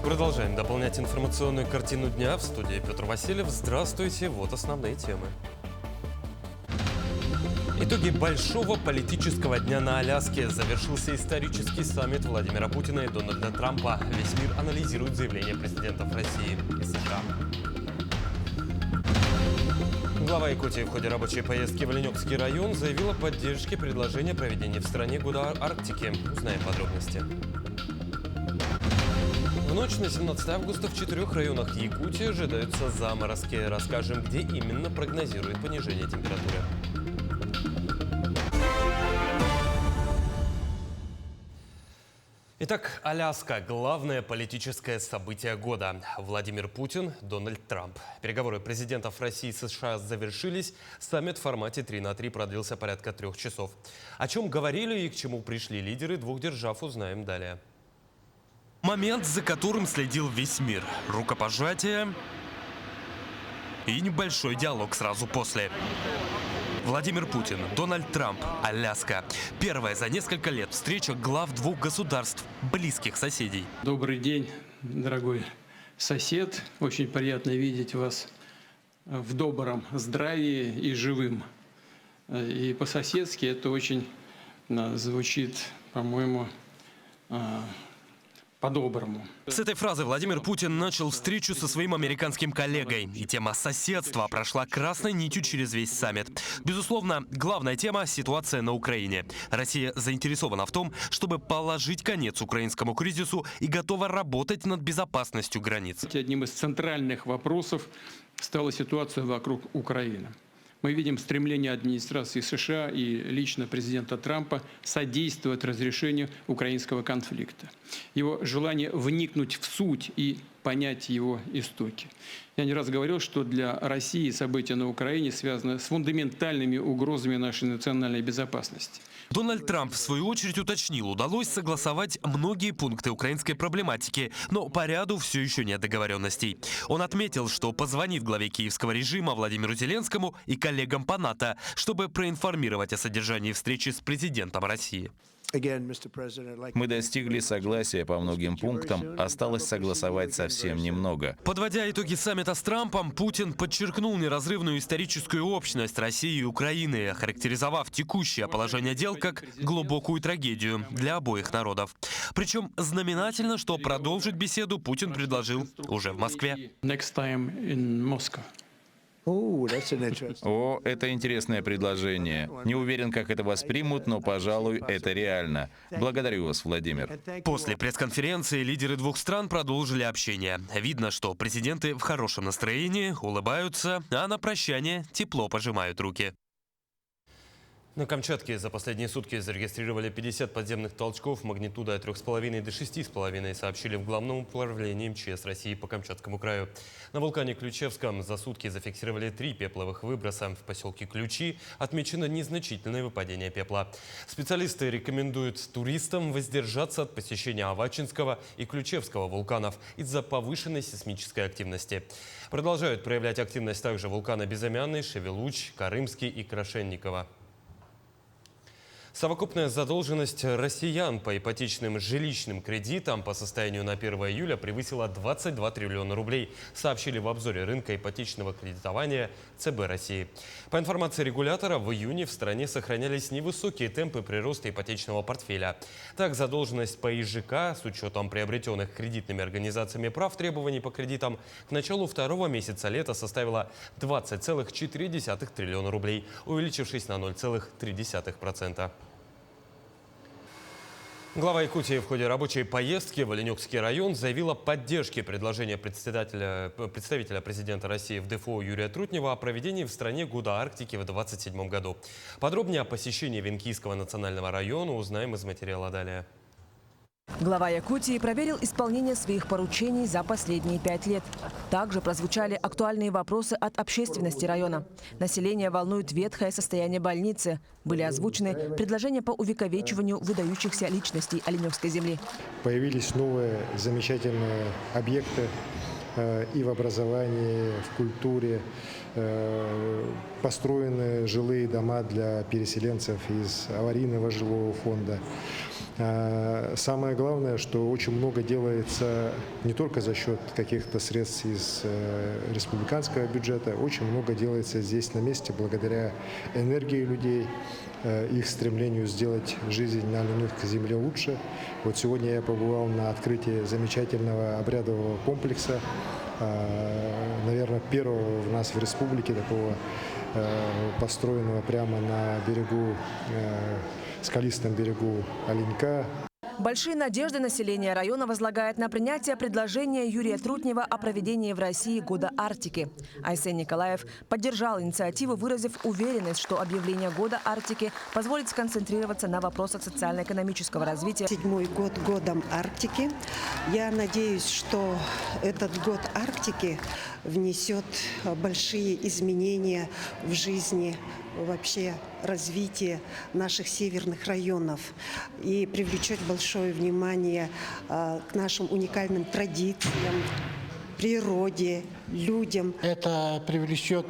Продолжаем дополнять информационную картину дня. В студии Петр Васильев. Здравствуйте. Вот основные темы. Итоги большого политического дня на Аляске. Завершился исторический саммит Владимира Путина и Дональда Трампа. Весь мир анализирует заявления президентов России и США. Глава Якутии в ходе рабочей поездки в Оленёкский район заявила о поддержке предложения проведения в стране Года Арктики. Узнаем подробности. В ночь на 17 августа в 4 районах Якутии ожидаются заморозки. Расскажем, где именно прогнозирует понижение температуры. Итак, Аляска – главное политическое событие года. Владимир Путин, Дональд Трамп. Переговоры президентов России и США завершились. Саммит в формате 3×3 продлился порядка 3 часов. О чем говорили и к чему пришли лидеры двух держав, узнаем далее. Момент, за которым следил весь мир. Рукопожатие и небольшой диалог сразу после. Владимир Путин, Дональд Трамп, Аляска. Первая за несколько лет встреча глав двух государств, близких соседей. Добрый день, дорогой сосед. Очень приятно видеть вас в добром здравии и живым. И по-соседски это очень звучит, по-моему, по-доброму. С этой фразы Владимир Путин начал встречу со своим американским коллегой. И тема соседства прошла красной нитью через весь саммит. Безусловно, главная тема – ситуация на Украине. Россия заинтересована в том, чтобы положить конец украинскому кризису и готова работать над безопасностью границ. Одним из центральных вопросов стала ситуация вокруг Украины. Мы видим стремление администрации США и лично президента Трампа содействовать разрешению украинского конфликта. Его желание вникнуть в суть и понять его истоки. Я не раз говорил, что для России события на Украине связаны с фундаментальными угрозами нашей национальной безопасности. Дональд Трамп, в свою очередь, уточнил, удалось согласовать многие пункты украинской проблематики, но по ряду все еще нет договоренностей. Он отметил, что позвонит главе киевского режима Владимиру Зеленскому и коллегам по НАТО, чтобы проинформировать о содержании встречи с президентом России. Мы достигли согласия по многим пунктам, осталось согласовать совсем немного. Подводя итоги саммита с Трампом, Путин подчеркнул неразрывную историческую общность России и Украины, охарактеризовав текущее положение дел как глубокую трагедию для обоих народов. Причем знаменательно, что продолжить беседу Путин предложил уже в Москве. О, это интересное предложение. Не уверен, как это воспримут, но, пожалуй, это реально. Благодарю вас, Владимир. После пресс-конференции лидеры двух стран продолжили общение. Видно, что президенты в хорошем настроении, улыбаются, а на прощание тепло пожимают руки. На Камчатке за последние сутки зарегистрировали 50 подземных толчков магнитудой от 3,5 до 6,5, сообщили в Главном управлении МЧС России по Камчатскому краю. На вулкане Ключевском за сутки зафиксировали 3 пепловых выброса. В поселке Ключи отмечено незначительное выпадение пепла. Специалисты рекомендуют туристам воздержаться от посещения Авачинского и Ключевского вулканов из-за повышенной сейсмической активности. Продолжают проявлять активность также вулканы Безымянный, Шевелуч, Карымский и Крашенниково. Совокупная задолженность россиян по ипотечным жилищным кредитам по состоянию на 1 июля превысила 22 триллиона рублей, сообщили в обзоре рынка ипотечного кредитования ЦБ России. По информации регулятора, в июне в стране сохранялись невысокие темпы прироста ипотечного портфеля. Так, задолженность по ИЖК с учетом приобретенных кредитными организациями прав требований по кредитам к началу второго месяца лета составила 20,4 триллиона рублей, увеличившись на 0,3%. Глава Якутии в ходе рабочей поездки в Оленёкский район заявила о поддержке предложения представителя президента России в ДФО Юрия Трутнева о проведении в стране Года Арктики в 2027 году. Подробнее о посещении Венкийского национального района узнаем из материала далее. Глава Якутии проверил исполнение своих поручений за последние 5 лет. Также прозвучали актуальные вопросы от общественности района. Население волнует ветхое состояние больницы. Были озвучены предложения по увековечиванию выдающихся личностей Оленёкской земли. Появились новые замечательные объекты и в образовании, в культуре. Построены жилые дома для переселенцев из аварийного жилого фонда. Самое главное, что очень много делается не только за счет каких-то средств из республиканского бюджета, очень много делается здесь на месте благодаря энергии людей, их стремлению сделать жизнь на Ленинской земле лучше. Вот сегодня я побывал на открытии замечательного обрядового комплекса, наверное, первого у нас в республике, такого построенного прямо на берегу, скалистом берегу Оленька. Большие надежды населения района возлагает на принятие предложения Юрия Трутнева о проведении в России Года Арктики. Айсен Николаев поддержал инициативу, выразив уверенность, что объявление Года Арктики позволит сконцентрироваться на вопросах социально-экономического развития. 7-й год Годом Арктики. Я надеюсь, что этот Год Арктики внесет большие изменения в жизни, вообще развитие наших северных районов и привлечет большое внимание к нашим уникальным традициям, природе, людям. Это привлечет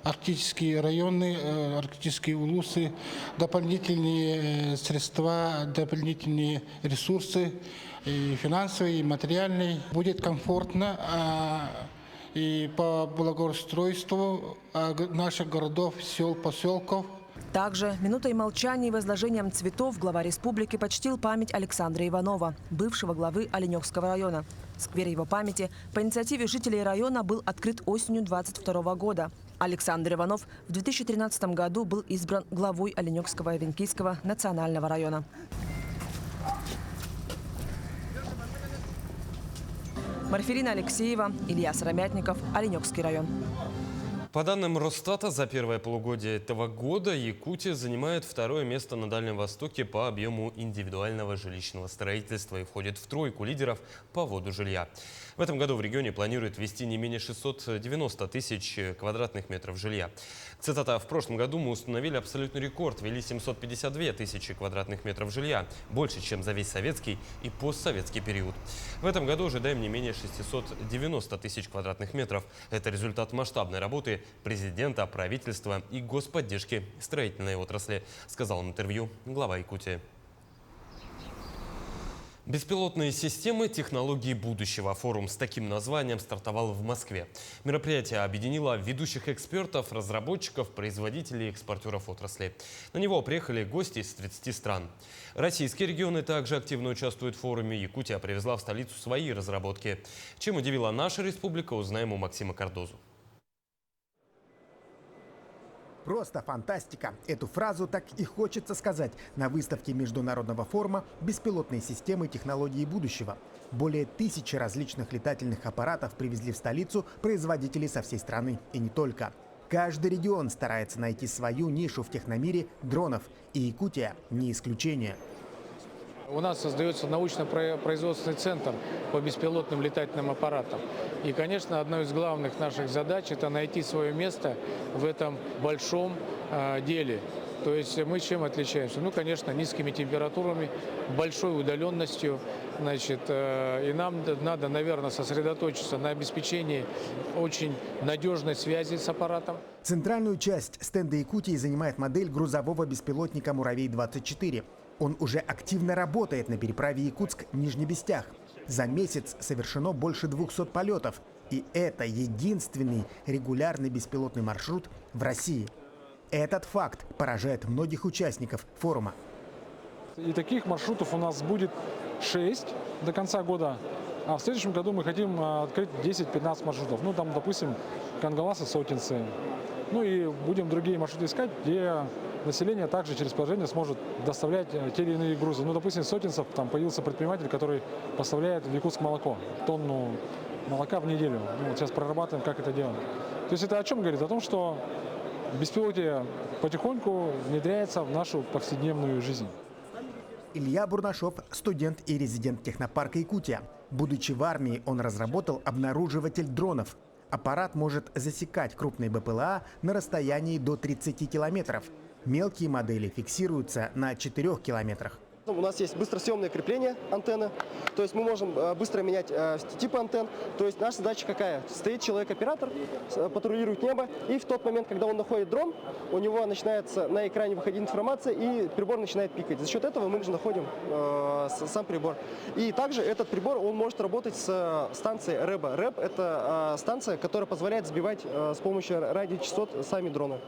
арктические районы, арктические улусы, дополнительные средства, дополнительные ресурсы, и финансовые, и материальные. Будет комфортно и по благоустройству наших городов, сел, поселков. Также минутой молчания и возложением цветов глава республики почтил память Александра Иванова, бывшего главы Оленёкского района. Сквер его памяти по инициативе жителей района был открыт осенью 2022 года. Александр Иванов в 2013 году был избран главой Оленёкского и Венкийского национального района. Марферина Алексеева, Илья Сыромятников, Оленёкский район. По данным Росстата, за первое полугодие этого года Якутия занимает второе место на Дальнем Востоке по объему индивидуального жилищного строительства и входит в тройку лидеров по вводу жилья. В этом году в регионе планируют ввести не менее 690 тысяч квадратных метров жилья. Цитата: «В прошлом году мы установили абсолютный рекорд, ввели 752 тысячи квадратных метров жилья, больше, чем за весь советский и постсоветский период. В этом году ожидаем не менее 690 тысяч квадратных метров. Это результат масштабной работы президента, правительства и господдержки строительной отрасли», сказал в интервью глава Якутии. Беспилотные системы технологии будущего. Форум с таким названием стартовал в Москве. Мероприятие объединило ведущих экспертов, разработчиков, производителей и экспортеров отрасли. На него приехали гости из 30 стран. Российские регионы также активно участвуют в форуме. Якутия привезла в столицу свои разработки. Чем удивила наша республика, узнаем у Максима Кардозу. Просто фантастика. Эту фразу так и хочется сказать на выставке международного форума «Беспилотные системы технологии будущего». Более 1000 различных летательных аппаратов привезли в столицу производители со всей страны. И не только. Каждый регион старается найти свою нишу в техномире дронов. И Якутия не исключение. У нас создается научно-производственный центр по беспилотным летательным аппаратам. И, конечно, одной из главных наших задач – это найти свое место в этом большом деле. То есть мы чем отличаемся? Ну, конечно, низкими температурами, большой удаленностью. Значит, и нам надо, наверное, сосредоточиться на обеспечении очень надежной связи с аппаратом. Центральную часть стенда Якутии занимает модель грузового беспилотника «Муравей-24». Он уже активно работает на переправе Якутск-Нижнебестях. За месяц совершено больше 200 полетов. И это единственный регулярный беспилотный маршрут в России. Этот факт поражает многих участников форума. И таких маршрутов у нас будет 6 до конца года. А в следующем году мы хотим открыть 10-15 маршрутов. Ну, там, допустим, Кангаласы, Сотинцы. Ну и будем другие маршруты искать, где население также через приложение сможет доставлять те или иные грузы. Ну, допустим, Сотинцев, там появился предприниматель, который поставляет в Якутск молоко, тонну молока в неделю. Ну, вот сейчас прорабатываем, как это делать. То есть это о чем говорит? О том, что беспилотие потихоньку внедряется в нашу повседневную жизнь. Илья Бурнашов – студент и резидент технопарка «Якутия». Будучи в армии, он разработал обнаруживатель дронов. Аппарат может засекать крупные БПЛА на расстоянии до 30 километров. Мелкие модели фиксируются на 4 километрах. У нас есть быстросъемное крепление антенны, то есть мы можем быстро менять типы антенн. То есть наша задача какая? Стоит человек-оператор, патрулирует небо, и в тот момент, когда он находит дрон, у него начинается на экране выходить информация, и прибор начинает пикать. За счет этого мы же находим сам прибор. И также этот прибор, он может работать с станцией РЭБа. РЭБ – это станция, которая позволяет сбивать с помощью радиочастот сами дроны.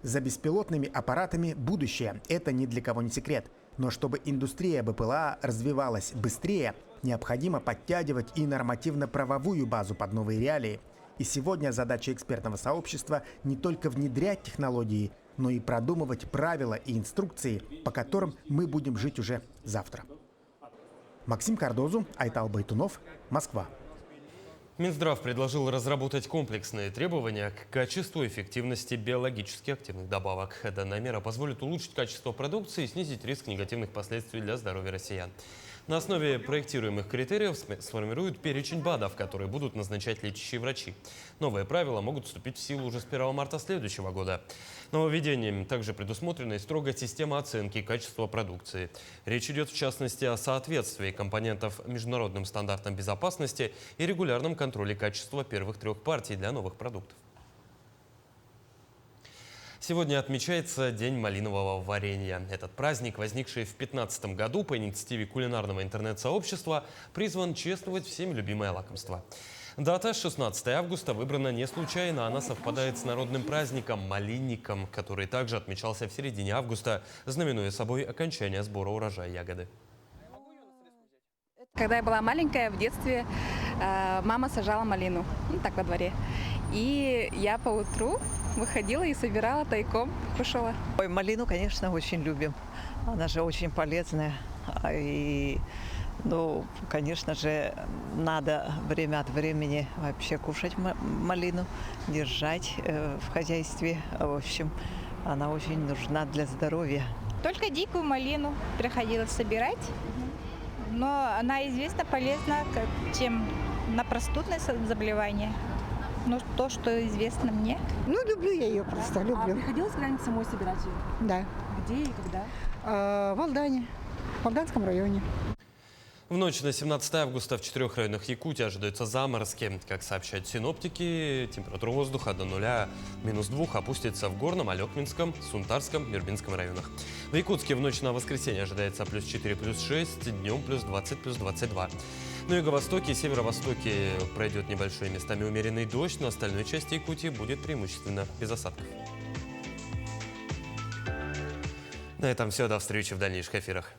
За беспилотными аппаратами будущее. Это ни для кого не секрет. Но чтобы индустрия БПЛА развивалась быстрее, необходимо подтягивать и нормативно-правовую базу под новые реалии. И сегодня задача экспертного сообщества не только внедрять технологии, но и продумывать правила и инструкции, по которым мы будем жить уже завтра. Максим Кардозу, Айтал Байтунов, Москва. Минздрав предложил разработать комплексные требования к качеству и эффективности биологически активных добавок. Данная мера позволит улучшить качество продукции и снизить риск негативных последствий для здоровья россиян. На основе проектируемых критериев сформируют перечень БАДов, которые будут назначать лечащие врачи. Новые правила могут вступить в силу уже с 1 марта следующего года. Нововведением также предусмотрена и строгая система оценки качества продукции. Речь идет в частности о соответствии компонентов международным стандартам безопасности и регулярном контроле качества первых 3 партий для новых продуктов. Сегодня отмечается День малинового варенья. Этот праздник, возникший в 2015 году по инициативе кулинарного интернет-сообщества, призван чествовать всеми любимое лакомство. Дата 16 августа выбрана не случайно. Она совпадает с народным праздником – Малинником, который также отмечался в середине августа, знаменуя собой окончание сбора урожая ягоды. Когда я была маленькая, в детстве мама сажала малину, так во дворе. И я по утру выходила и собирала тайком, кушала. Ой, малину, конечно, очень любим. Она же очень полезная. И, конечно же, надо время от времени вообще кушать малину, держать в хозяйстве. В общем, она очень нужна для здоровья. Только дикую малину приходилось собирать. Но она известна полезна, чем на простудное заболевание. Ну, то, что известно мне. Ну, люблю я ее просто, люблю. А приходилось когда-нибудь самой собирать ее? Да. Где и когда? В Алдане, в Алданском районе. В ночь на 17 августа в 4 районах Якутии ожидаются заморозки. Как сообщают синоптики, температура воздуха до нуля -2 опустится в Горном, Алекминском, Сунтарском, Мирбинском районах. В Якутске в ночь на воскресенье ожидается +4, +6, днем +20, +22. На юго-востоке и северо-востоке пройдет небольшой местами умеренный дождь, но остальной части Якутии будет преимущественно без осадков. На этом все. До встречи в дальнейших эфирах.